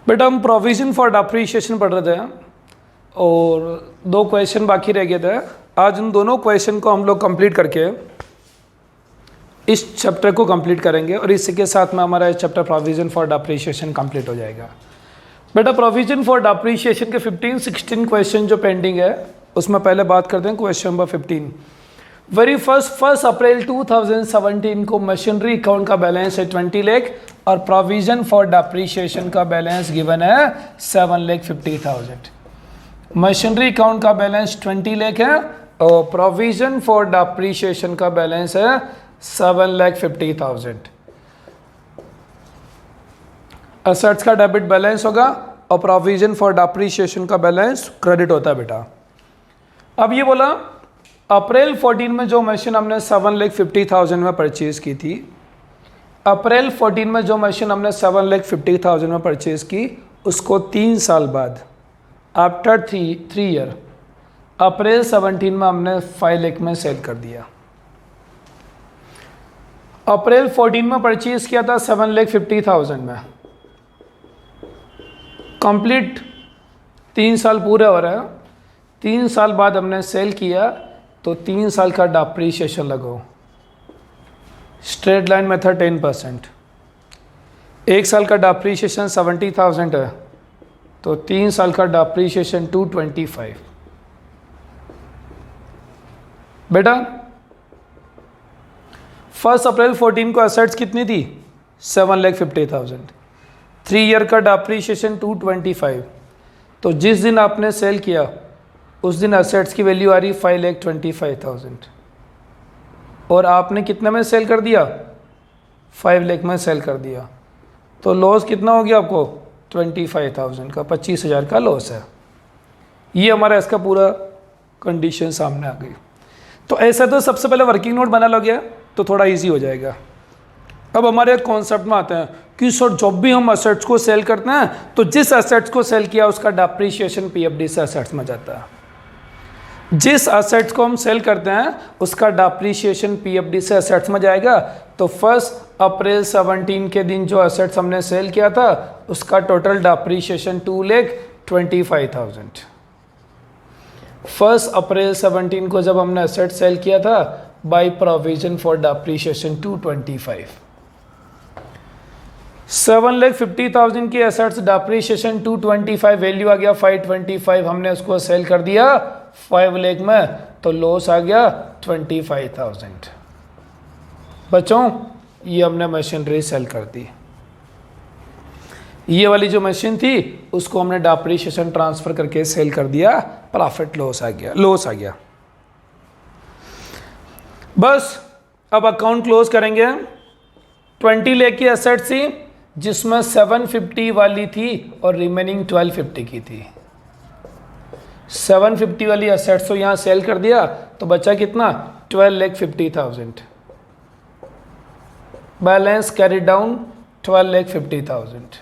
बेटा हम provision for depreciation पढ़ रहे थे और 2 क्वेश्चन बाकी रह गए थे। आज उन दोनों क्वेश्चन को हम लोग कंप्लीट करके इस चैप्टर को कंप्लीट करेंगे और इसी के साथ में हमारा इस chapter provision for depreciation complete हो जाएगा। बेटा प्रोविजन फॉर डेप्रिसिएशन के 15-16 क्वेश्चन जो पेंडिंग है उसमें पहले बात करते हैं question number 15। Very first April 2017 को मशीनरी अकाउंट का बैलेंस है 20 लाख और प्रोविजन फॉर डेप्रिसिएशन का बैलेंस गिवन है 7,50,000। मशीनरी अकाउंट का बैलेंस 20 लाख है और प्रोविजन फॉर डेप्रिसिएशन का बैलेंस है 7,50,000। असेट्स का डेबिट बैलेंस होगा और प्रोविजन फॉर डेप्रिसिएशन का बैलेंस क्रेडिट होता है बेटा। अब ये बोला अप्रैल 14 में जो मशीन हमने 7,50,000 में परचेज की थी, अप्रैल 14 में जो मशीन हमने 7,50,000 में परचेज की उसको 3 साल बाद आफ्टर 3 ईयर अप्रैल 17 में हमने 5 लाख में सेल कर दिया। अप्रैल 14 में परचेज किया था 7,50,000 में, कंप्लीट 3 साल पूरे हो रहे हैं। 3 साल बाद हमने सेल किया तो 3 साल का डेप्रिसिएशन लगाओ, स्ट्रेट लाइन मेथड 10%। 1 साल का डेप्रिसिएशन 70,000 है तो 3 साल का डेप्रिसिएशन 225। बेटा 1 अप्रैल 14 को एसेट्स कितनी थी 7,50,000, 3 ईयर का डेप्रिसिएशन 225। तो जिस दिन आपने सेल किया उस दिन एसेट्स की वैल्यू आ रही 5,25,000 और आपने कितने में सेल कर दिया 5 लाख में सेल कर दिया। तो लॉस कितना हो गया आपको 25,000 का, 25,000 का लॉस है। ये हमारा इसका पूरा कंडीशन सामने आ गई। तो ऐसा तो सबसे पहले वर्किंग नोट बना लोगे तो थोड़ा इजी हो जाएगा। अब हमारे कॉन्सेप्ट में आते हैं कि सर जब भी हम एसेट्स को सेल करते हैं तो जिस एसेट्स को सेल किया उसका डेप्रिसिएशन पीएफडी से एसेट्स में जाता है। जिस एसेट्स को हम सेल करते हैं उसका डेप्रिसिएशन पीएफडी से एसेट्स में जाएगा। तो 1 अप्रैल 17 के दिन जो एसेट्स हमने सेल किया था उसका टोटल डेप्रिसिएशन 2,25,000। 1 अप्रैल 17 को जब हमने एसेट सेल किया था बाय प्रोविजन फॉर डेप्रिसिएशन 225। 7,50,000 की एसेट्स डेप्रिसिएशन 225, वैल्यू आ गया 525, हमने उसको सेल कर दिया 5 लाख में तो लॉस आ गया 25,000। बच्चों ये हमने मशीनरी सेल कर दी। ये वाली जो मशीन थी उसको हमने डेप्रिसिएशन ट्रांसफर करके सेल कर दिया, प्रॉफिट लॉस आ गया। बस अब अकाउंट क्लोज करेंगे। 20 लाख की एसेट्स थी जिसमें 750 वाली थी और रिमेनिंग 1250 की थी। 750 वाली एसेट्स को यहाँ सेल कर दिया तो बचा कितना 12,50,000। Balance carry down 12,50,000।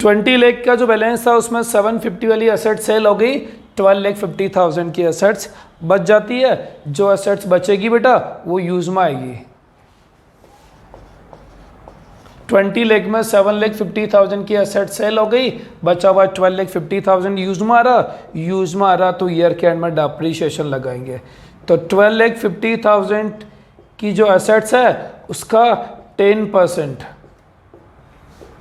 20 लाख का जो बैलेंस था उसमें 750 वाली एसेट सेल हो गई, 12,50,000 की एसेट्स बच जाती है। जो एसेट्स बचेगी बेटा वो यूज में आएगी। 20 लाख में 7,50,000 की एसेट सेल हो गई, बचा हुआ 12,50,000 यूज में आ रहा तो ईयर के एंड में डेप्रिसिएशन लगाएंगे। तो 12,50,000 की जो एसेट्स है उसका 10%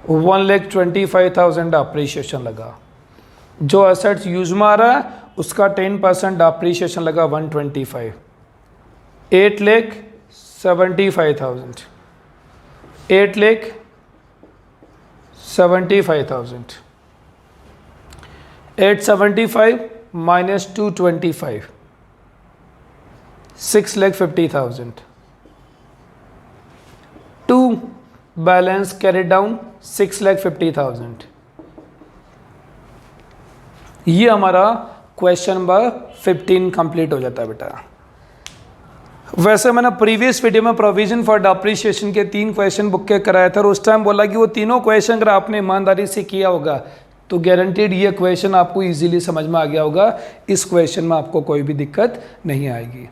1,25,000 डेप्रिसिएशन लगा। जो एसेट्स यूज में आ रहा है उसका 10% डेप्रिसिएशन लगा 125। 8,75,000 875 minus 225 6,50,000। 2 balance carry down 6,50,000। ये हमारा क्वेश्चन नंबर 15 कंप्लीट हो जाता है बेटा। वैसे मैंने प्रीवियस वीडियो में प्रोविजन फॉर डेप्रिसिएशन के 3 क्वेश्चन बुक के कराए थे और उस टाइम बोला कि वो तीनों क्वेश्चन अगर आपने ईमानदारी से किया होगा तो गारंटीड ये क्वेश्चन आपको इजीली समझ में आ गया होगा। इस क्वेश्चन में आपको कोई भी दिक्कत नहीं आएगी।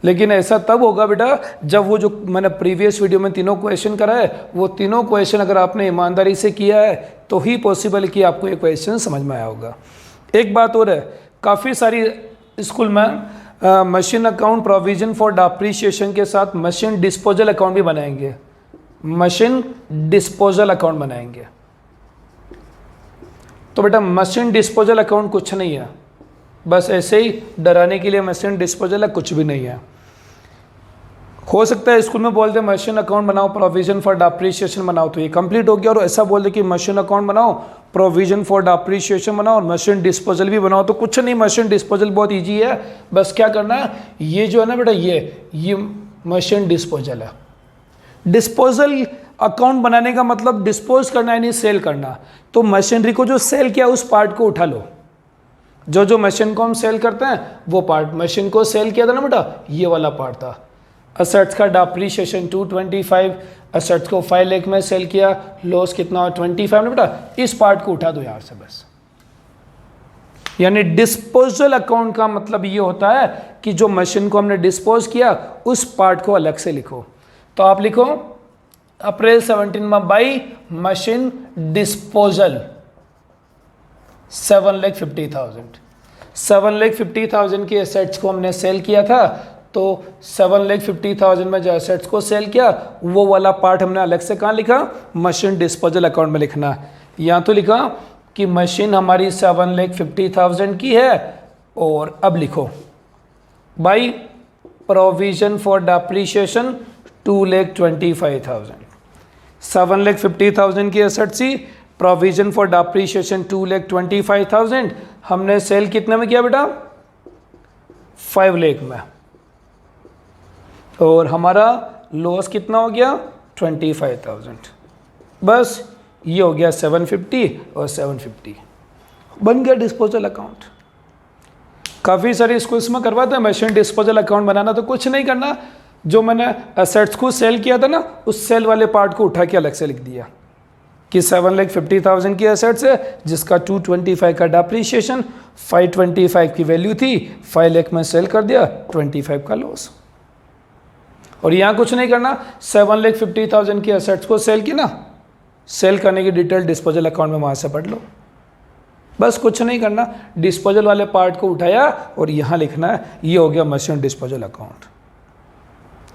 लेकिन ऐसा तब होगा बेटा जब वो जो मैंने प्रीवियस वीडियो में तीनों क्वेश्चन कराए वो तीनों क्वेश्चन अगर आपने ईमानदारी से किया है तो ही पॉसिबल कि आपको ये क्वेश्चन समझ में आया होगा। एक बात और है, काफ़ी सारी स्कूल में machine account provision for depreciation के साथ मशीन डिस्पोजल अकाउंट भी बनाएंगे, मशीन डिस्पोजल अकाउंट बनाएंगे। तो बेटा मशीन डिस्पोजल अकाउंट कुछ नहीं है, बस ऐसे ही डराने के लिए मशीन डिस्पोजल है, कुछ भी नहीं है। हो सकता है स्कूल में बोलते मशीन अकाउंट बनाओ प्रोविजन फॉर डिप्रिसिएशन बनाओ, तो ये कंप्लीट हो गया। और ऐसा बोल दे कि मशीन अकाउंट बनाओ प्रोविजन फॉर डिप्रिसिएशन बनाओ और मशीन डिस्पोजल भी बनाओ, तो कुछ नहीं, मशीन डिस्पोजल बहुत ईजी है। बस क्या करना है, ये जो है ना बेटा ये मशीन डिस्पोजल है। डिस्पोजल अकाउंट बनाने का मतलब डिस्पोज करना यानी सेल करना। तो मशीनरी को जो सेल किया उस पार्ट को उठा लो, जो मशीन को हम सेल करते हैं वो पार्ट, मशीन को सेल किया था ना बेटा ये वाला पार्ट था। असेट्स का डिप्रिसिएशन 225, असेट्स को 5 लाख में सेल किया, लॉस कितना हो 25 ना बेटा, इस पार्ट को उठा दो यहाँ से बस। यानी डिस्पोजल अकाउंट का मतलब ये होता है कि जो मशीन को हमने डिस्पोज किया उस पार्ट को अलग से लिखो। तो आप लिखो अप्रैल 17 में बाई मशीन डिस्पोजल 7,50,000। 7,50,000 की एसेट्स को हमने सेल किया था, तो 7,50,000 में जो एसेट्स को सेल किया वो वाला पार्ट हमने अलग से कहाँ लिखा, मशीन डिस्पोजल अकाउंट में लिखना। यहाँ तो लिखा कि मशीन हमारी 7,50,000 की है, और अब लिखो बाई प्रोविजन फॉर डिप्रिसिएशन 2,25,000। 7,50,000 की एसेट्स थी, प्रोविजन फॉर डिप्रिसिएशन 2,25,000, हमने सेल कितने में किया बेटा 5 लाख में, और हमारा लॉस कितना हो गया 25,000। बस ये हो गया 750 और 750, बन गया डिस्पोजल अकाउंट। काफ़ी सारे स्कूल्स में करवाते हैं मशीन डिस्पोजल अकाउंट बनाना, तो कुछ नहीं करना, जो मैंने एसेट्स को सेल किया था ना उस सेल वाले पार्ट को उठा के अलग से लिख दिया कि 7,50,000 की एसेट्स है जिसका 225 का डिप्रिसिएशन, 525 की वैल्यू थी, 5 लाख में सेल कर दिया, 25 का लॉस। और यहाँ कुछ नहीं करना, 7,50,000 की एसेट्स को सेल की ना, सेल करने की डिटेल डिस्पोजल अकाउंट में वहाँ से पढ़ लो, बस कुछ नहीं करना। डिस्पोजल वाले पार्ट को उठाया और यहाँ लिखना है, ये हो गया मशीन डिस्पोजल अकाउंट।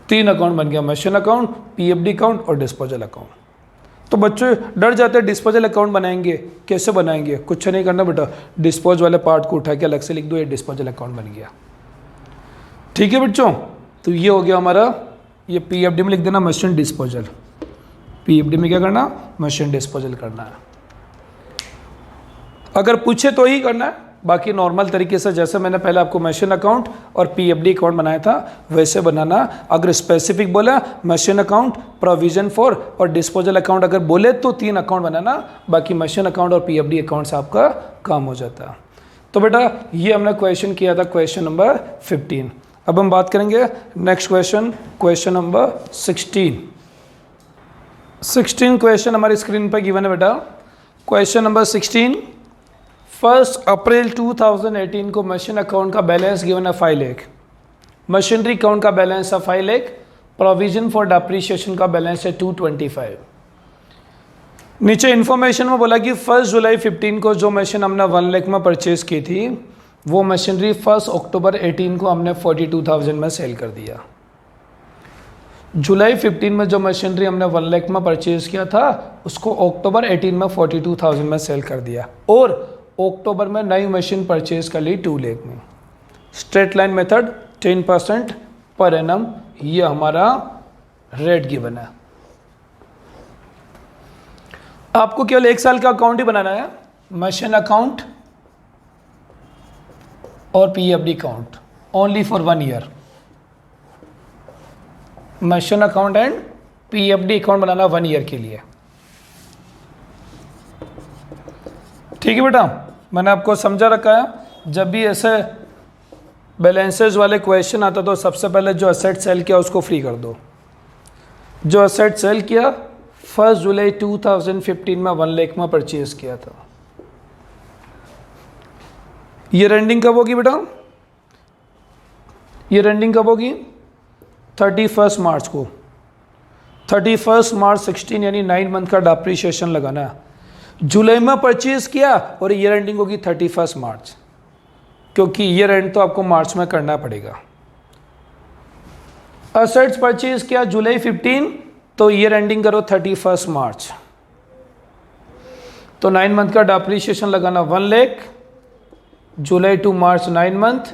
3 अकाउंट बन गया, मशीन अकाउंट, पीएफडी अकाउंट और डिस्पोजल अकाउंट। तो बच्चे डर जाते हैं डिस्पोजल अकाउंट बनाएंगे, कैसे बनाएंगे, कुछ नहीं करना बेटा, डिस्पोज वाले पार्ट को उठा के अलग से लिख दो, ये डिस्पोजल अकाउंट बन गया। ठीक है बच्चों, तो ये हो गया हमारा, ये पीएफडी में लिख देना मशीन डिस्पोजल, पीएफडी में क्या करना, मशीन डिस्पोजल करना है। अगर पूछे तो ही करना है, बाकी नॉर्मल तरीके से जैसे मैंने पहले आपको मशीन अकाउंट और पीएफडी अकाउंट बनाया था वैसे बनाना। अगर स्पेसिफिक बोला मशीन अकाउंट, प्रोविजन फॉर और डिस्पोजल अकाउंट अगर बोले तो 3 अकाउंट बनाना, बाकी मशीन अकाउंट और पीएफडी अकाउंट से आपका काम हो जाता है। तो बेटा ये हमने क्वेश्चन किया था, क्वेश्चन नंबर 15। अब हम बात करेंगे next question, question number 16। 16 question हमारी स्क्रीन पर गिवन है बेटा। क्वेश्चन नंबर 16, 1 अप्रैल 2018 को मशीन अकाउंट का बैलेंस गिवन है 5 लाख, मशीनरी अकाउंट का बैलेंस है 5 लाख, प्रोविजन फॉर डिप्रिसिएशन का बैलेंस है 225। नीचे इन्फॉर्मेशन में बोला कि 1 जुलाई 15 को जो मशीन हमने 1 लाख में परचेज की थी वो मशीनरी 1 अक्टूबर 18 को हमने 42,000 में सेल कर दिया। जुलाई 15 में जो मशीनरी हमने 1 लाख में परचेज किया था उसको अक्टूबर 18 में 42,000 में सेल कर दिया, और अक्टूबर में नई मशीन परचेज कर ली 2 लाख में। Straight line method 10% per annum, ये हमारा रेट गिवन है। आपको केवल 1 साल का अकाउंट ही बनाना है, मशीन अकाउंट और PFD account, only for 1 year. Machine account and PFD account banana 1 year के लिए। ठीक है बेटा, मैंने आपको समझा रखा है। जब भी ऐसे बैलेंसेज वाले क्वेश्चन आता तो सबसे पहले जो असेट सेल किया उसको फ्री कर दो। जो असेट सेल किया 1 जुलाई 2015 में 1 लाख में परचेज किया था, ईयर एंडिंग कब होगी बेटा, ईयर एंडिंग कब होगी 31 मार्च को, 31 मार्च 16 यानी 9 मंथ का डिप्रिसिएशन लगाना है। जुलाई में परचेज किया और ईयर एंडिंग होगी 31 मार्च, क्योंकि ईयर एंड तो आपको मार्च में करना पड़ेगा। असेट्स परचेज किया जुलाई 15, तो ईयर एंडिंग करो 31 मार्च, तो 9 मंथ का डिप्रिसिएशन लगाना 1 lakh, July to March 9 month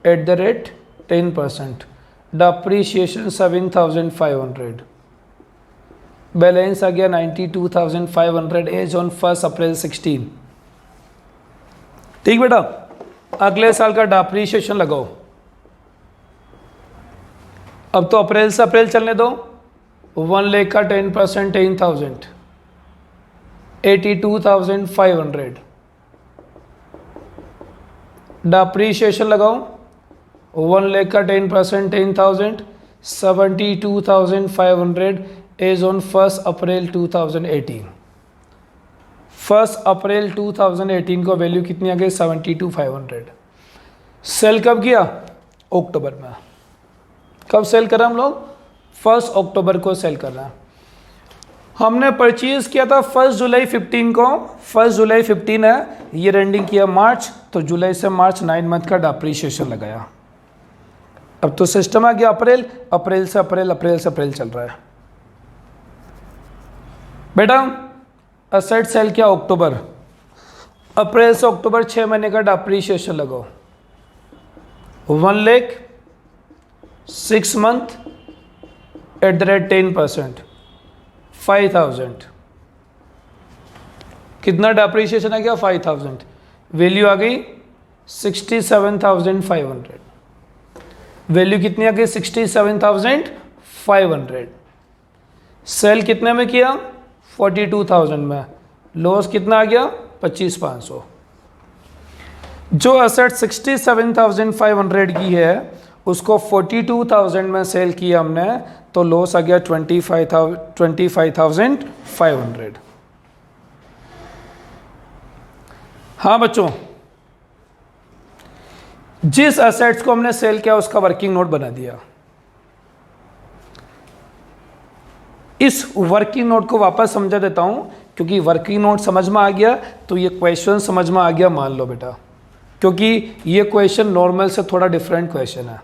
at the rate 10%, depreciation 7,500, balance आ गया 92,500 एज ऑन 1 अप्रैल 16। ठीक बेटा, अगले साल का डिप्रिसिएशन लगाओ। अब तो अप्रैल से अप्रैल चलने दो। 1 लाख का 10% 10,000, 82,500, डिप्रिसिएशन लगाओ। 1 लाख का 10% 10,000, 72,500 एज ऑन 1 अप्रैल 2018। 1 अप्रैल 2018 को वैल्यू कितनी आ गई? 72,500। सेल कब किया? अक्टूबर में। कब सेल करा हम लोग? 1 अक्टूबर को सेल कर रहा है। हमने परचेज किया था 1 जुलाई 15 को, 1 जुलाई 15 है, ईयर एंडिंग किया मार्च, तो जुलाई से मार्च 9 मंथ का डिप्रिसिएशन लगाया। अब तो सिस्टम आ गया अप्रैल, अप्रैल से अप्रैल, अप्रैल से अप्रैल चल रहा है। बेटा असेट सेल किया अक्टूबर, अप्रैल से अक्टूबर 6 महीने का डिप्रिसिएशन लगाओ। 1 lakh 6 month at the rate 10%, 5,000। कितना डिप्रिसिएशन आ गया? 5,000। वैल्यू आ गई 67,500। वैल्यू कितनी आ गई? 67,500। सेल कितने में किया? 42,000 में। लॉस कितना आ गया? 25,500। जो असेट 67,500 की है उसको 42,000 में सेल किया हमने, तो लॉस आ गया 25,500। हाँ बच्चों, जिस असेट्स को हमने सेल किया उसका वर्किंग नोट बना दिया। इस वर्किंग नोट को वापस समझा देता हूं, क्योंकि वर्किंग नोट समझ में आ गया तो ये क्वेश्चन समझ में आ गया मान लो बेटा, क्योंकि ये क्वेश्चन नॉर्मल से थोड़ा डिफरेंट क्वेश्चन है।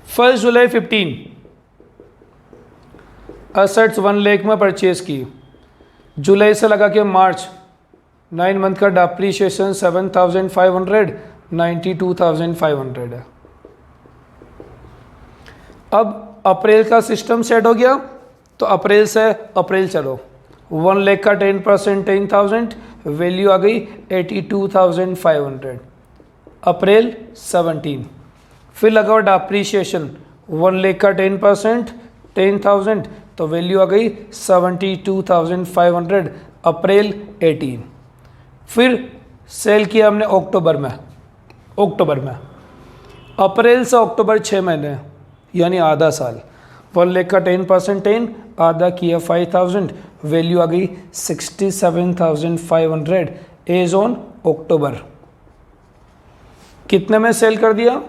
1 जुलाई 15 असेट्स 1 लाख में परचेज की, जुलाई से लगा के मार्च 9 मंथ का डिप्रिसिएशन 7,500, 92,500 है। अब अप्रैल का सिस्टम सेट हो गया, तो अप्रैल से अप्रैल चलो। 1 लाख का 10% 10,000, वैल्यू आ गई 82,500, अप्रैल 17। फिर लगाओ डिप्रिसिएशन, 1 लाख का 10% 10,000, तो वैल्यू आ गई 72,500, अप्रैल 18। फिर सेल किया हमने अक्टूबर में, अप्रैल से अक्टूबर 6 महीने यानी आधा साल। 1 लाख का 10% 10, आधा किया 5,000, वैल्यू आ गई 67,500 एज ऑन अक्टूबर। कितने में सेल कर दिया?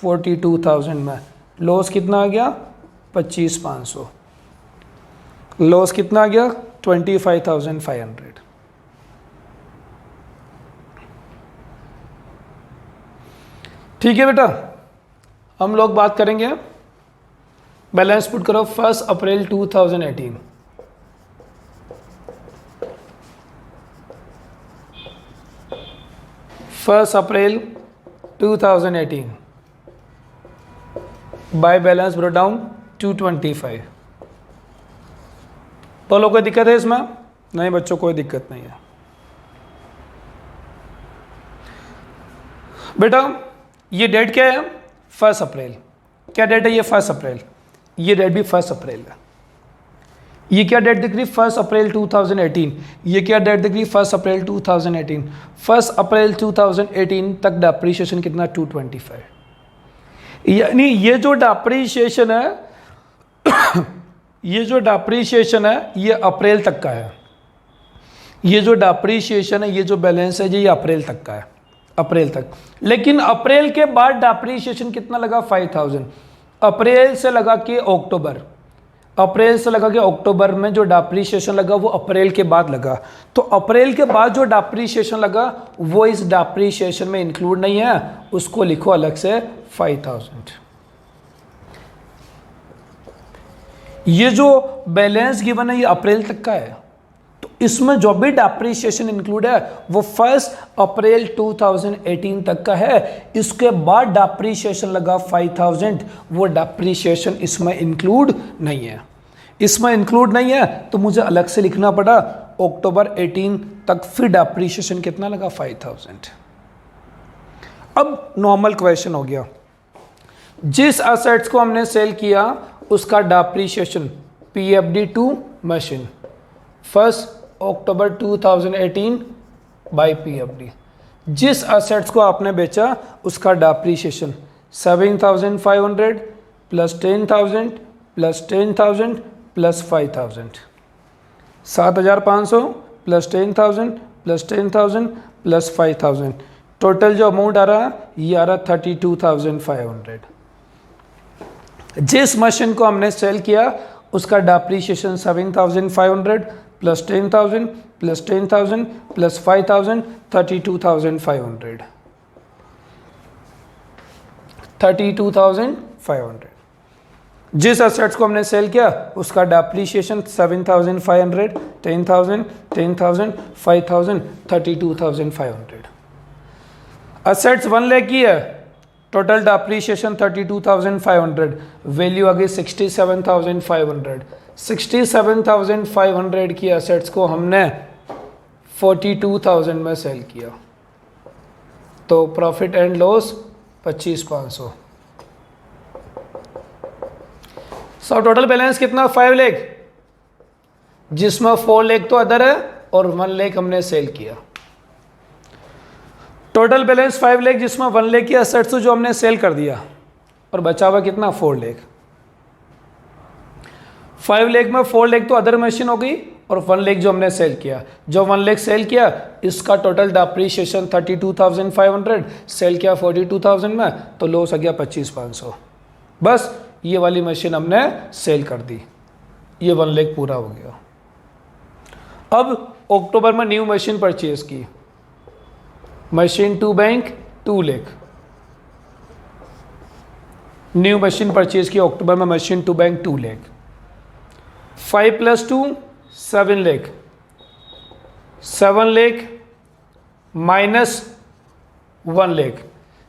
42,000 में। लॉस कितना आ गया? 25,500। लॉस कितना आ गया? 25,500। ठीक है बेटा, हम लोग बात करेंगे, बैलेंस पुट करो 1 अप्रैल 2018। First April 2018 by balance bro down 225। बोलो कोई दिक्कत है इसमें? नहीं बच्चों, कोई दिक्कत नहीं है। बेटा ये डेट क्या है? 1 अप्रैल। क्या डेट है ये? 1 अप्रैल। ये डेट भी 1 अप्रैल है। ये क्या डेट दिख रही? 1 अप्रैल 2018। ये क्या डेट दिख रही? 1 अप्रैल 2018। 1 अप्रैल 2018 तक डिप्रिसिएशन कितना? 225। यानी ये जो डिप्रिसिएशन है ये जो डिप्रिसिएशन है ये अप्रैल तक का है। ये जो डिप्रिसिएशन है, ये जो बैलेंस है, ये अप्रैल तक का है, अप्रैल तक। लेकिन अप्रैल के बाद डिप्रिसिएशन कितना लगा? 5,000। अप्रैल से लगा के अक्टूबर, अप्रैल से लगा के अक्टूबर में जो डेप्रिसिएशन लगा वो अप्रैल के बाद लगा, तो अप्रैल के बाद जो डेप्रिसिएशन लगा वो इस डेप्रिसिएशन में इंक्लूड नहीं है, उसको लिखो अलग से 5000। ये जो बैलेंस गिवन है ये अप्रैल तक का है, तो इसमें जो भी डेप्रिसिएशन इंक्लूड है वो 1 अप्रैल 2018 तक का है। इसके बाद डेप्रिसिएशन लगा 5000, वो डेप्रिसिएशन इसमें इंक्लूड नहीं है, इसमें इंक्लूड नहीं है, तो मुझे अलग से लिखना पड़ा अक्टूबर 18 तक फिर डेप्रिसिएशन कितना लगा 5000। अब नॉर्मल क्वेश्चन हो गया, जिस असेट्स को हमने सेल किया उसका depreciation PFD to machine 1 October 2018 by PFD. जिस असेट्स को आपने बेचा उसका depreciation 7500 plus 10,000 plus 10,000 plus 5000, 7500 plus 10,000 plus 10,000 plus 5000, total जो अमाउंट आ रहा है ये आ रहा 32,500। जिस मशीन को हमने सेल किया उसका डेप्रिसिएशन 7,500 प्लस 10,000 प्लस 10,000 प्लस 5,000, 32,500, 32,500। जिस असेट्स को हमने सेल किया उसका डेप्रिसिएशन 7,500, 10,000, 10,000, 5,000, 32,500। असेट्स 1 लाख की है, टोटल डेप्रिसिएशन 32,500, वैल्यू आ गई 67,500। 67,500 की असेट्स को हमने 42,000 में सेल किया, तो profit and loss 25,500। So total balance कितना 5 लाख, जिसमें 4 लाख तो अदर है और 1 लाख हमने सेल किया। टोटल बैलेंस 5 लाख जिसमें 1 लाख की असेट्स जो हमने सेल कर दिया और बचा हुआ कितना 4 लाख। 5 लाख में 4 लाख तो अदर मशीन हो गई और 1 लाख जो हमने सेल किया। जो 1 लाख सेल किया इसका टोटल डेप्रिसिएशन 32,500, सेल किया 42,000 में, तो लॉस आ गया 25,500। बस ये वाली मशीन हमने सेल कर दी, ये 1 लाख पूरा हो गया। अब अक्टूबर में न्यू मशीन परचेज की, machine to bank 2 lakh, new machine purchase की अक्टूबर में, machine to bank 2 lakh. 5 + 2 7 lakh, 7 lakh minus 1 lakh,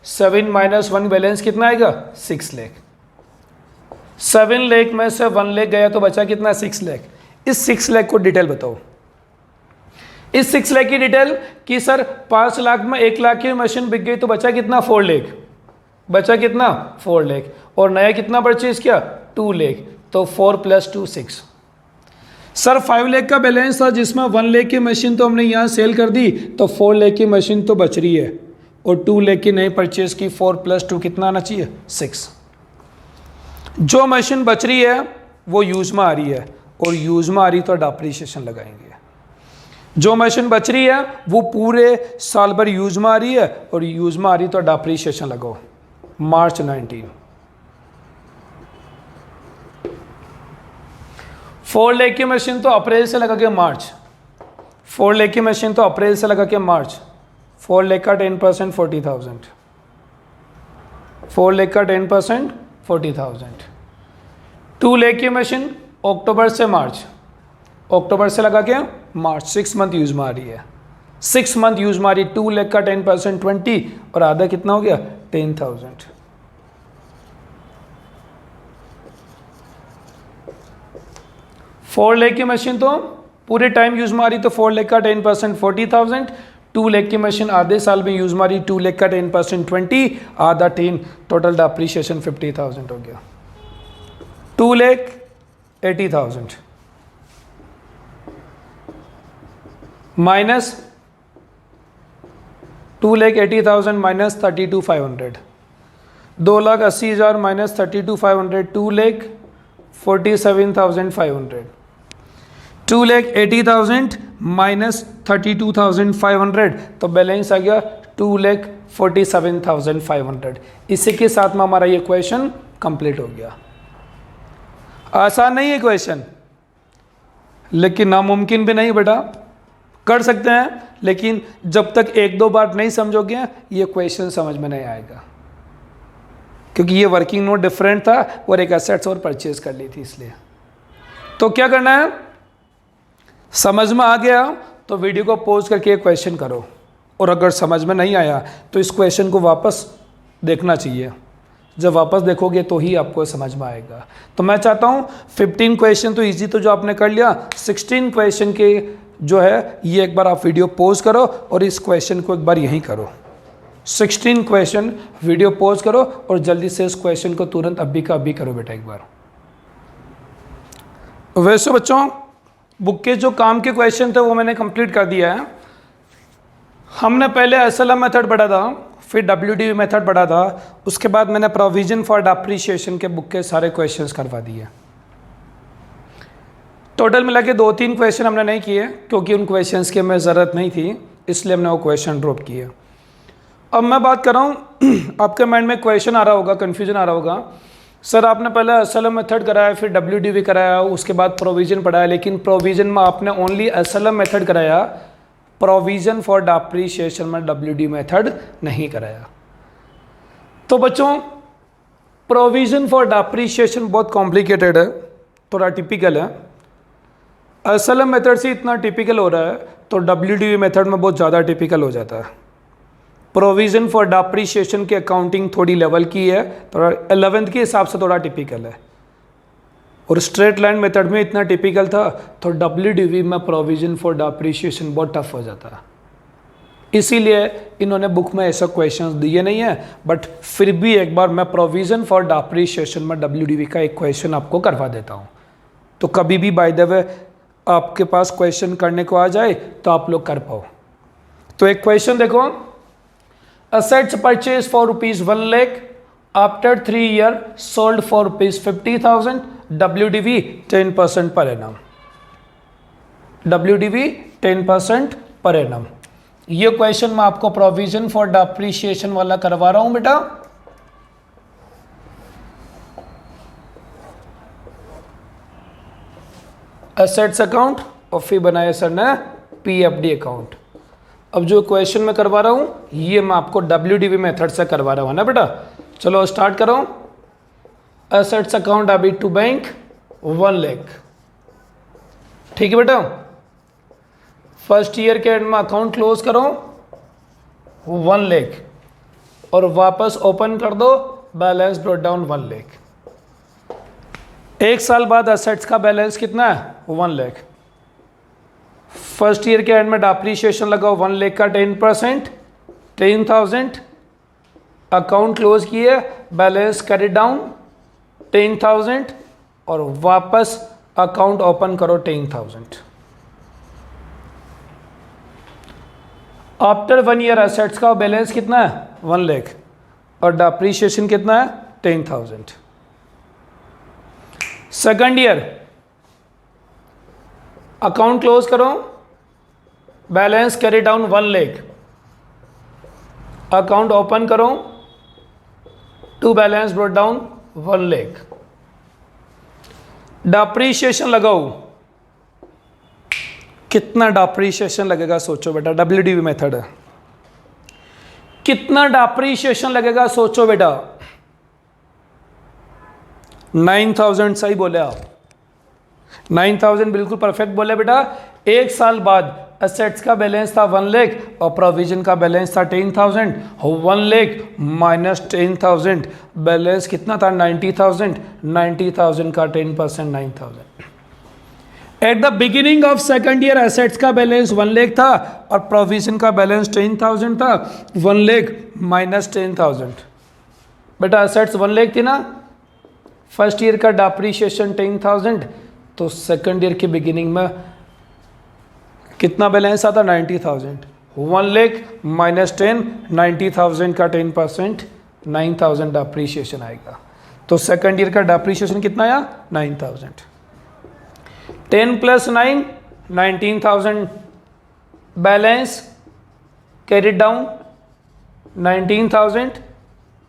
7 - 1 balance कितना आएगा 6 लाख। 7 लाख में से 1 लाख गया तो बचा कितना 6 लाख। इस 6 लाख को डिटेल बताओ, इस 6 लाख की डिटेल कि सर 5 लाख में 1 लाख की मशीन बिक गई तो बचा कितना 4 लाख, बचा कितना 4 लाख, और नया कितना परचेज किया 2 लाख, तो 4 + 2 6। सर 5 लाख का बैलेंस था जिसमें 1 लाख की मशीन तो हमने यहाँ सेल कर दी, तो 4 लाख की मशीन तो बच रही है और 2 लाख की नई परचेज की। 4 + 2 कितना आना चाहिए 6। जो मशीन बच रही है वो यूज में आ रही है और यूज में आ रही तो डेप्रिसिएशन लगाएंगे। जो मशीन बच रही है वो पूरे साल भर यूज में आ रही है और यूज में आ रही तो डेप्रिसिएशन लगाओ मार्च 19। 4 लाख की मशीन तो अप्रैल से लगा के मार्च, 4 लाख की मशीन तो अप्रैल से लगा के मार्च। 4 लाख का 10% 40,000, 4 लाख का 10% 40,000। 2 लाख की मशीन अक्टूबर से मार्च, अक्टूबर से लगा के मार्च, 6 मंथ यूज में आ रही है, 6 मंथ यूज में आ रही। 2 लाख का 10% 20 और आधा कितना हो गया 10,000। 4 लाख की मशीन तो पूरे टाइम यूज में आ रही, तो 4 लाख का 10% 40,000। 2 लाख की मशीन आधे साल में यूज में आ रही, 2 लाख का 10% 20, आधा 10, टोटल डेप्रिसिएशन 50,000 हो गया। 2,80,000 माइनस 2,80,000 माइनस 32,500, 2,80,000 माइनस 32,500, 2,47,500। 2,80,000 माइनस 32,500, तो बैलेंस आ गया 2,47,500। इसी के साथ में हमारा ये क्वेश्चन कंप्लीट हो गया। आसान नहीं है क्वेश्चन, लेकिन नामुमकिन भी नहीं बेटा, कर सकते हैं, लेकिन जब तक एक दो बार नहीं समझोगे ये क्वेश्चन समझ में नहीं आएगा, क्योंकि ये वर्किंग नोट डिफरेंट था और एक एसेट्स और परचेज कर ली थी इसलिए। तो क्या करना है, समझ में आ गया तो वीडियो को पॉज करके एक क्वेश्चन करो, और अगर समझ में नहीं आया तो इस क्वेश्चन को वापस देखना चाहिए। जब वापस देखोगे तो ही आपको समझ में आएगा। तो मैं चाहता हूँ 15 क्वेश्चन तो इजी तो जो आपने कर लिया, 16 क्वेश्चन के जो है ये एक बार आप वीडियो पॉज करो और इस क्वेश्चन को एक बार यहीं करो। 16 क्वेश्चन वीडियो पॉज करो और जल्दी से इस क्वेश्चन को तुरंत अभी का अभी करो बेटा एक बार। वैसे बच्चों बुक के जो काम के क्वेश्चन थे वो मैंने कंप्लीट कर दिया है। हमने पहले एसएलएम मेथड पढ़ा था, फिर डब्ल्यूडीवी मेथड पढ़ा था, उसके बाद मैंने प्रोविजन फॉर डेप्रिसिएशन के बुक के सारे क्वेश्चंस करवा दिए। टोटल मिला के 2-3 क्वेश्चन हमने नहीं किए क्योंकि उन क्वेश्चंस की हमें ज़रूरत नहीं थी, इसलिए हमने वो क्वेश्चन ड्रॉप किए। अब मैं बात कर रहा हूँ, आपके माइंड में क्वेश्चन आ रहा होगा, कन्फ्यूजन आ रहा होगा, सर आपने पहले एसएलएम मेथड कराया, फिर डब्ल्यूडीवी कराया, उसके बाद प्रोविजन पढ़ाया, लेकिन प्रोविजन में आपने ओनली एसएलएम मेथड कराया, प्रोविजन फॉर डेप्रिसिएशन में डब्ल्यूडी मेथड नहीं कराया। तो बच्चों प्रोविजन फॉर डेप्रिसिएशन बहुत कॉम्प्लिकेटेड है, थोड़ा टिपिकल है। एसएलएम मेथड से इतना टिपिकल हो रहा है तो डब्ल्यूडीवी मेथड में बहुत ज़्यादा टिपिकल हो जाता है। प्रोविजन फॉर डेप्रिसिएशन की अकाउंटिंग थोड़ी लेवल की है, थोड़ा 11th के हिसाब से थोड़ा टिपिकल है, और स्ट्रेट लाइन मेथड में इतना टिपिकल था तो डब्ल्यूडीवी में प्रोविजन फॉर डेप्रिसिएशन बहुत टफ हो जाता है। इसीलिए इन्होंने बुक में ऐसा क्वेश्चंस दिए नहीं है, बट फिर भी एक बार मैं प्रोविजन फॉर डेप्रिसिएशन में डब्ल्यूडीवी का एक क्वेश्चन आपको करवा देता हूँ, तो कभी भी बाय द वे आपके पास क्वेश्चन करने को आ जाए तो आप लोग कर पाओ। तो एक क्वेश्चन देखो, assets purchased for rupees 1 lakh after 3 year sold for rupees 50,000, WDV 10% per annum, WDV 10% per annum। ये क्वेश्चन मैं आपको प्रोविजन फॉर डेप्रिसिएशन वाला करवा रहा हूं बेटा। एसेट्स अकाउंट और फिर बनाया सर ने पीएफडी अकाउंट। अब जो क्वेश्चन मैं करवा रहा हूँ ये मैं आपको डब्ल्यूडीवी मेथड से करवा रहा हूँ ना बेटा। चलो स्टार्ट करो। Assets account debit to bank 1 lakh, ठीक है बेटा। फर्स्ट ईयर के एंड में अकाउंट क्लोज करो 1 लाख और वापस ओपन कर दो, बैलेंस ब्रॉट डाउन 1 लाख। एक साल बाद एसेट्स का बैलेंस कितना है 1 लाख। फर्स्ट ईयर के एंड में डेप्रिसिएशन लगाओ 1 लाख का 10%, 10,000। अकाउंट क्लोज किए, बैलेंस कैरी डाउन 10,000 और वापस अकाउंट ओपन करो 10,000। आफ्टर 1 ईयर एसेट्स का बैलेंस कितना है 1 लाख और डेप्रिसिएशन कितना है 10,000। सेकंड ईयर अकाउंट क्लोज करो, balance carry down 1 lakh, account open करो, to balance brought down 1 lakh. Depreciation लगाओ, कितना डेप्रिसिएशन लगेगा सोचो बेटा, डब्ल्यूडीवी मेथड है। कितना डेप्रिसिएशन लगेगा सोचो बेटा। 9,000 सही बोले आप, 9,000 बिल्कुल परफेक्ट बोले बेटा। एक साल बाद एसेट्स का बैलेंस था 1 लाख और प्रोविजन का बैलेंस था 10,000। 1 लाख माइनस 10,000 बैलेंस कितना था 90,000। 90,000 का 10% 9,000। At the beginning of second year assets का बैलेंस 1 लाख था और प्रोविजन का बैलेंस 10,000 था। 1 लाख माइनस 10,000 बेटा, एसेट्स 1 लाख थी ना, फर्स्ट ईयर का डेप्रिसिएशन 10,000, तो सेकंड ईयर के बिगिनिंग में कितना बैलेंस आता 90,000। 1 लाख माइनस 10, 90,000 का 10% 9,000 डेप्रिसिएशन आएगा। तो सेकंड ईयर का डेप्रिसिएशन कितना आया 9,000। 10 प्लस 9 19,000 बैलेंस कैरी डाउन 19,000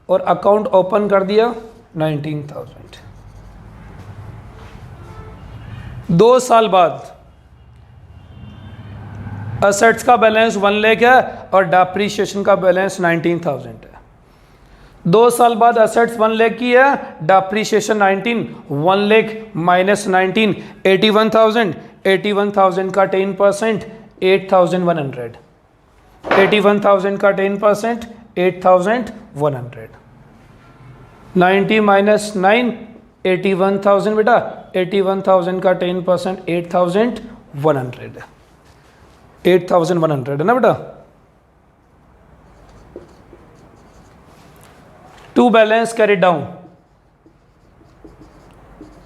और अकाउंट ओपन कर दिया 19,000। 2 साल बाद असेट्स का बैलेंस 1 लाख है और डेप्रीशिएशन का बैलेंस 19,000 है। 2 साल बाद असेट्स 1 लाख की है, डेप्रीशिएशन 19, 1 लाख माइनस 19, 81,000, 81,000 का 10%, 8,100, 81,000 का 10%, 8,100, 90 माइनस 9, 81,000 बेटा, 81,000 का 10%, 8,100, 8,100 है ना बेटा। टू बैलेंस कैरी डाउन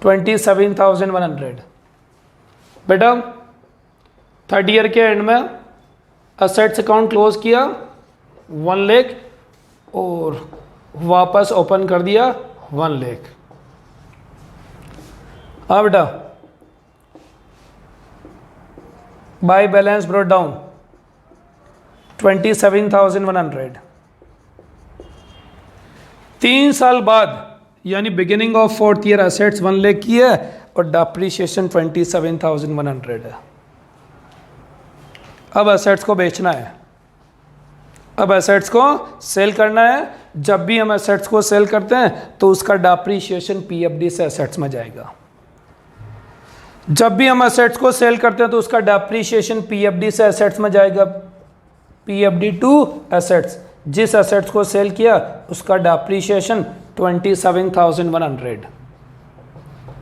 27,100 बेटा। थर्ड ईयर के एंड में असेट्स अकाउंट क्लोज किया 1 लाख और वापस ओपन कर दिया 1 लाख। हाँ बेटा, बाय बैलेंस ब्रॉट डाउन 27,100। 3 साल बाद यानी beginning of 4th year assets 1 lakh की है और डेप्रीशिएशन 27,100 है। अब असेट्स को बेचना है, अब असेट्स को सेल करना है। जब भी हम असेट्स को सेल करते हैं तो उसका डेप्रीशिएशन पीएफडी से असेट्स में जाएगा। जब भी हम असेट्स को सेल करते हैं तो उसका डेप्रीशिएशन पीएफडी से असेट्स में जाएगा, पीएफडी टू असेट्स। जिस असेट्स को सेल किया उसका डेप्रीशिएशन 27,100,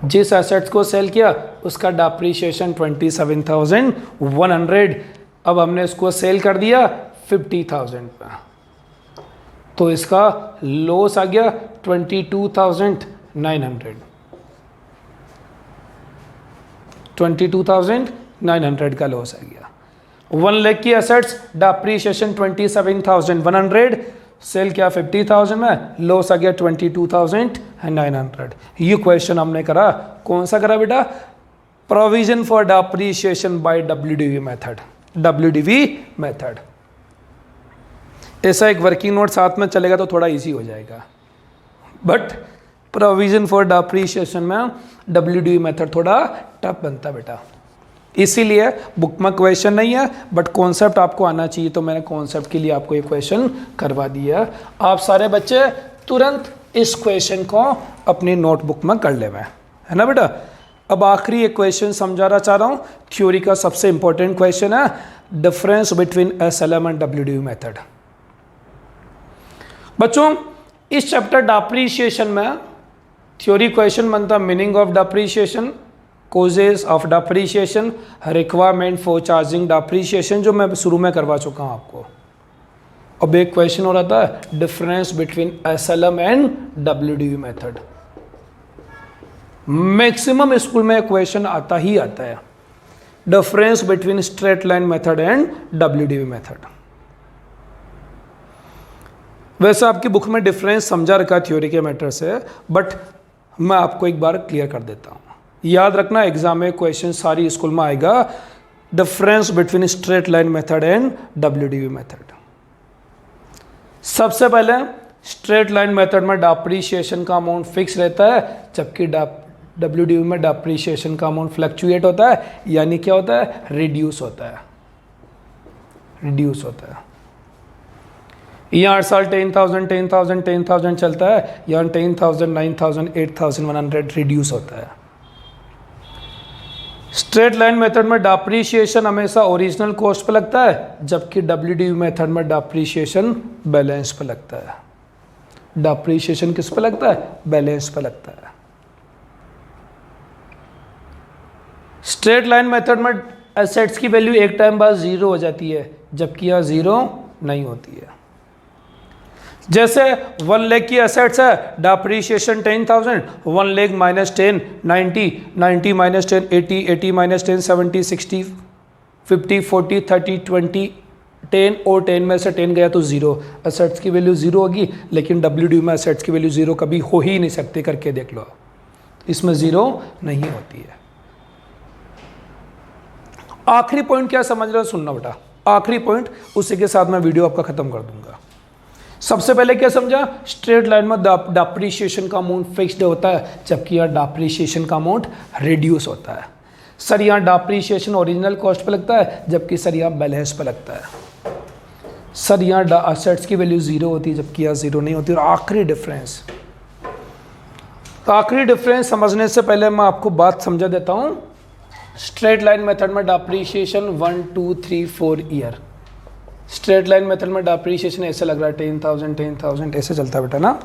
जिस असेट्स को सेल किया उसका डेप्रीशिएशन 27,100। अब हमने इसको सेल कर दिया 50,000 पे, तो इसका लॉस आ गया 22,900, 22,900 का लॉस आ गया। 1 लाख की असेट्स, डेप्रीशिएशन 27,100, सेल किया 50,000 में, लॉस आ गया 22,900। ये क्वेश्चन हमने करा, कौन सा करा बेटा? Provision for depreciation by WDV method, WDV method. ऐसा एक वर्किंग नोट साथ में चलेगा तो थोड़ा इजी हो जाएगा, बट प्रोविजन फॉर डेप्रीशिएशन में डब्ल्यूडीवी मेथड थोड़ा टफ बनता है बेटा। इसीलिए बुक में क्वेश्चन नहीं है, बट कॉन्सेप्ट आपको आना चाहिए, तो मैंने कॉन्सेप्ट के लिए आपको ये क्वेश्चन करवा दिया। आप सारे बच्चे तुरंत इस क्वेश्चन को अपनी नोटबुक में कर लेवे, है ना बेटा। अब आखिरी एक क्वेश्चन समझाना चाह रहा हूँ, थ्योरी का सबसे इंपॉर्टेंट क्वेश्चन है, difference between SLM and WDV method. बच्चों इस चैप्टर डेप्रीशिएशन में थ्योरी क्वेश्चन बनता, meaning of depreciation, causes of depreciation, requirement for charging depreciation, जो मैं शुरू में करवा चुका हूं आपको। अब एक क्वेश्चन हो रहा था difference between SLM and WDV method. Maximum school में क्वेश्चन आता ही आता है, difference between straight line method and WDV method. वैसे आपकी बुक में डिफरेंस समझा रखा थ्योरी के मैटर से, बट मैं आपको एक बार क्लियर कर देता हूं। याद रखना, एग्जाम में क्वेश्चन सारी स्कूल में आएगा, difference between straight line method and WDV method. सबसे पहले स्ट्रेट लाइन मेथड में डेप्रीशिएशन का अमाउंट फिक्स रहता है, जबकि डब्ल्यूडीवी में डेप्रीशिएशन का अमाउंट फ्लक्चुएट होता है, यानी क्या होता है? रिड्यूस होता है, रिड्यूस होता है। यहाँ 8 साल 10,000 10,000 10,000 चलता है, यहाँ 10,000 9,000 8,100 रिड्यूस होता है। स्ट्रेट लाइन मेथड में डेप्रीशिएशन हमेशा ओरिजिनल कॉस्ट पे लगता है, जबकि डब्ल्यूडीवी मेथड में डेप्रीशिएशन बैलेंस पे लगता है। डेप्रीशिएशन किस पे लगता है? बैलेंस पे लगता है। स्ट्रेट लाइन मेथड में एसेट्स की वैल्यू एक टाइम बाद 0 हो जाती है, जबकि यहाँ 0 नहीं होती है। जैसे 1 लाख की एसेट्स है, depreciation 10,000, 1 lakh minus 10 90, 90 minus 10 80, 80 minus 10 70, 60 50 40 30 20 10, और 10 में से 10 गया तो 0। एसेट्स की वैल्यू 0 होगी, लेकिन डब्ल्यूडीवी में एसेट्स की वैल्यू 0 कभी हो ही नहीं सकती, करके देख लो। इसमें 0 नहीं होती है। आखिरी पॉइंट क्या समझ रहे हो? सुनना बेटा, आखिरी पॉइंट, उसी के साथ मैं वीडियो आपका खत्म कर दूंगा। सबसे पहले क्या समझा, स्ट्रेट लाइन में डिप्रिसिएशन का अमाउंट फिक्स्ड होता है, जबकि यहाँ डिप्रिसिएशन का अमाउंट रिड्यूस होता है। सर यहाँ डिप्रिसिएशन ओरिजिनल कॉस्ट पे लगता है, जबकि सर यहाँ बैलेंस पे लगता है। सर यहाँ असेट्स की वैल्यू 0 होती है, जबकि यहाँ 0 नहीं होती। और आखिरी डिफरेंस, तो आखिरी डिफरेंस समझने से पहले मैं आपको बात समझा देता हूँ। स्ट्रेट लाइन मेथड में depreciation 1 2 3 4 year, straight line method में डिप्रिसिएशन ऐसे लग रहा है 10,000 10,000 ऐसे चलता है बेटा ना।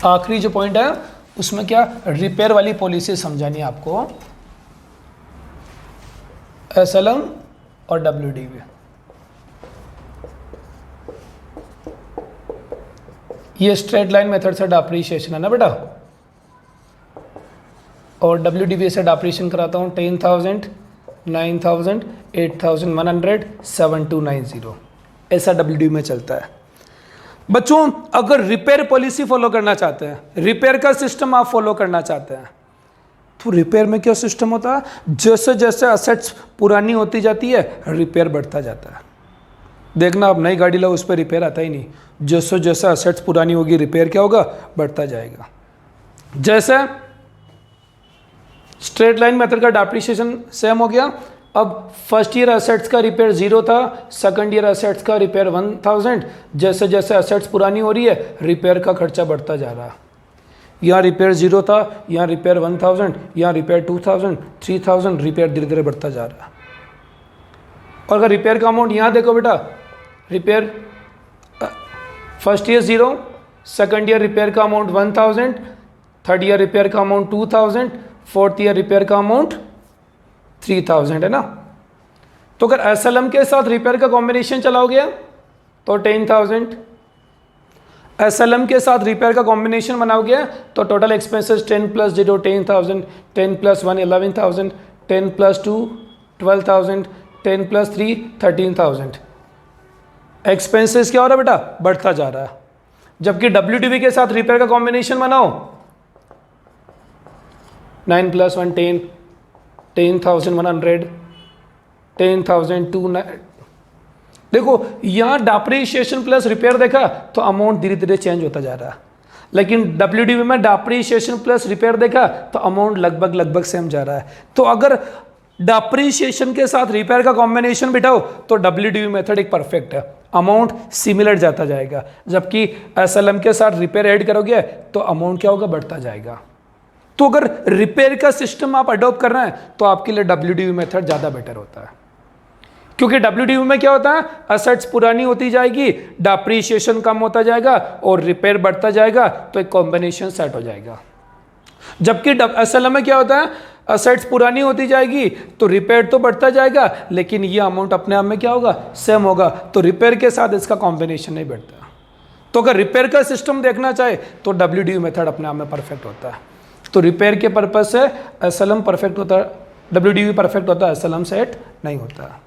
आखिरी जो पॉइंट है उसमें क्या, रिपेयर वाली पॉलिसी समझानी है आपको, SLM और WDV। ये स्ट्रेट लाइन मेथड से डिप्रिसिएशन है ना बेटा, और WDV से डिप्रिसिएशन कराता हूँ 10,000 9,000 8,100 7290, ऐसा WDV में चलता है। बच्चों अगर रिपेयर पॉलिसी फॉलो करना चाहते हैं, रिपेयर का सिस्टम आप फॉलो करना चाहते हैं, तो रिपेयर में क्या सिस्टम होता है, जैसे जैसे असेट्स पुरानी होती जाती है रिपेयर बढ़ता जाता है। देखना आप नई गाड़ी लाओ उस पर रिपेयर आता ही नहीं, जैसे जैसे असेट्स पुरानी होगी रिपेयर क्या होगा, बढ़ता जाएगा। जैसे स्ट्रेट लाइन मेथड का डिप्रिसिएशन सेम हो गया। अब फर्स्ट ईयर असेट्स का रिपेयर 0 था, सेकंड ईयर असेट्स का रिपेयर 1,000, जैसे जैसे असेट्स पुरानी हो रही है रिपेयर का खर्चा बढ़ता जा रहा है। यहाँ रिपेयर 0 था, यहाँ रिपेयर 1,000, यहाँ रिपेयर 2,000 3,000, रिपेयर धीरे धीरे बढ़ता जा रहा है। और अगर रिपेयर का अमाउंट यहाँ देखो बेटा, repair first year 0, second year repair का अमाउंट 1,000, थर्ड ईयर रिपेयर का अमाउंट 2,000, फोर्थ ईयर रिपेयर का अमाउंट 3,000 है ना। तो अगर SLM के साथ रिपेयर का कॉम्बिनेशन चलाओगे तो 10,000, SLM के साथ रिपेयर का कॉम्बिनेशन बनाओगे तो टोटल एक्सपेंसेस 10 + 0 10,000, 10 + 1 11,000, 10 + 2 12,000, 10 + 3 13,000। एक्सपेंसेस क्या हो रहा है बेटा, बढ़ता जा रहा है। जबकि WDV के साथ रिपेयर का कॉम्बिनेशन बनाओ 9 + 1 10, 10,100, 10,002। देखो यहाँ डिप्रिसिएशन प्लस रिपेयर देखा तो अमाउंट धीरे धीरे चेंज होता जा रहा है, लेकिन WDV में डिप्रिसिएशन प्लस रिपेयर देखा तो अमाउंट लगभग सेम जा रहा है। तो अगर डिप्रिसिएशन के साथ रिपेयर का कॉम्बिनेशन बिठाओ तो WDV मेथड एक परफेक्ट है, अमाउंट सिमिलर जाता जाएगा। जबकि SLM के साथ रिपेयर ऐड करोगे तो अमाउंट क्या होगा, बढ़ता जाएगा। तो अगर रिपेयर का सिस्टम आप अडॉप्ट कर रहे हैं तो आपके लिए WDV मेथड ज़्यादा बेटर होता है, क्योंकि WDV में क्या होता है, असेट्स पुरानी होती जाएगी, डिप्रिसिएशन कम होता जाएगा और रिपेयर बढ़ता जाएगा, तो एक कॉम्बिनेशन सेट हो जाएगा। जबकि SLM में क्या होता है, असेट्स पुरानी होती जाएगी तो रिपेयर तो बढ़ता जाएगा, लेकिन ये अमाउंट अपने आप में क्या होगा, सेम होगा। तो रिपेयर के साथ इसका कॉम्बिनेशन नहीं बढ़ता। तो अगर रिपेयर का सिस्टम देखना चाहे तो WDV मेथड अपने आप में परफेक्ट होता है। तो रिपेयर के पर्पज से SLM परफेक्ट होता है, WDV परफेक्ट होता है, SLM सेट नहीं होता।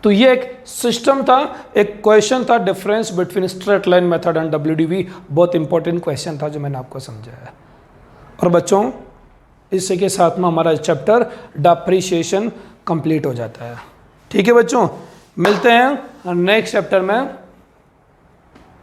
तो ये एक सिस्टम था, एक क्वेश्चन था, difference between straight line method and WDV। बहुत इंपॉर्टेंट क्वेश्चन था जो मैंने आपको समझाया। और बच्चों इसी के साथ में हमारा चैप्टर डिप्रिसिएशन कंप्लीट हो जाता है। ठीक है बच्चों, मिलते हैं नेक्स्ट चैप्टर में।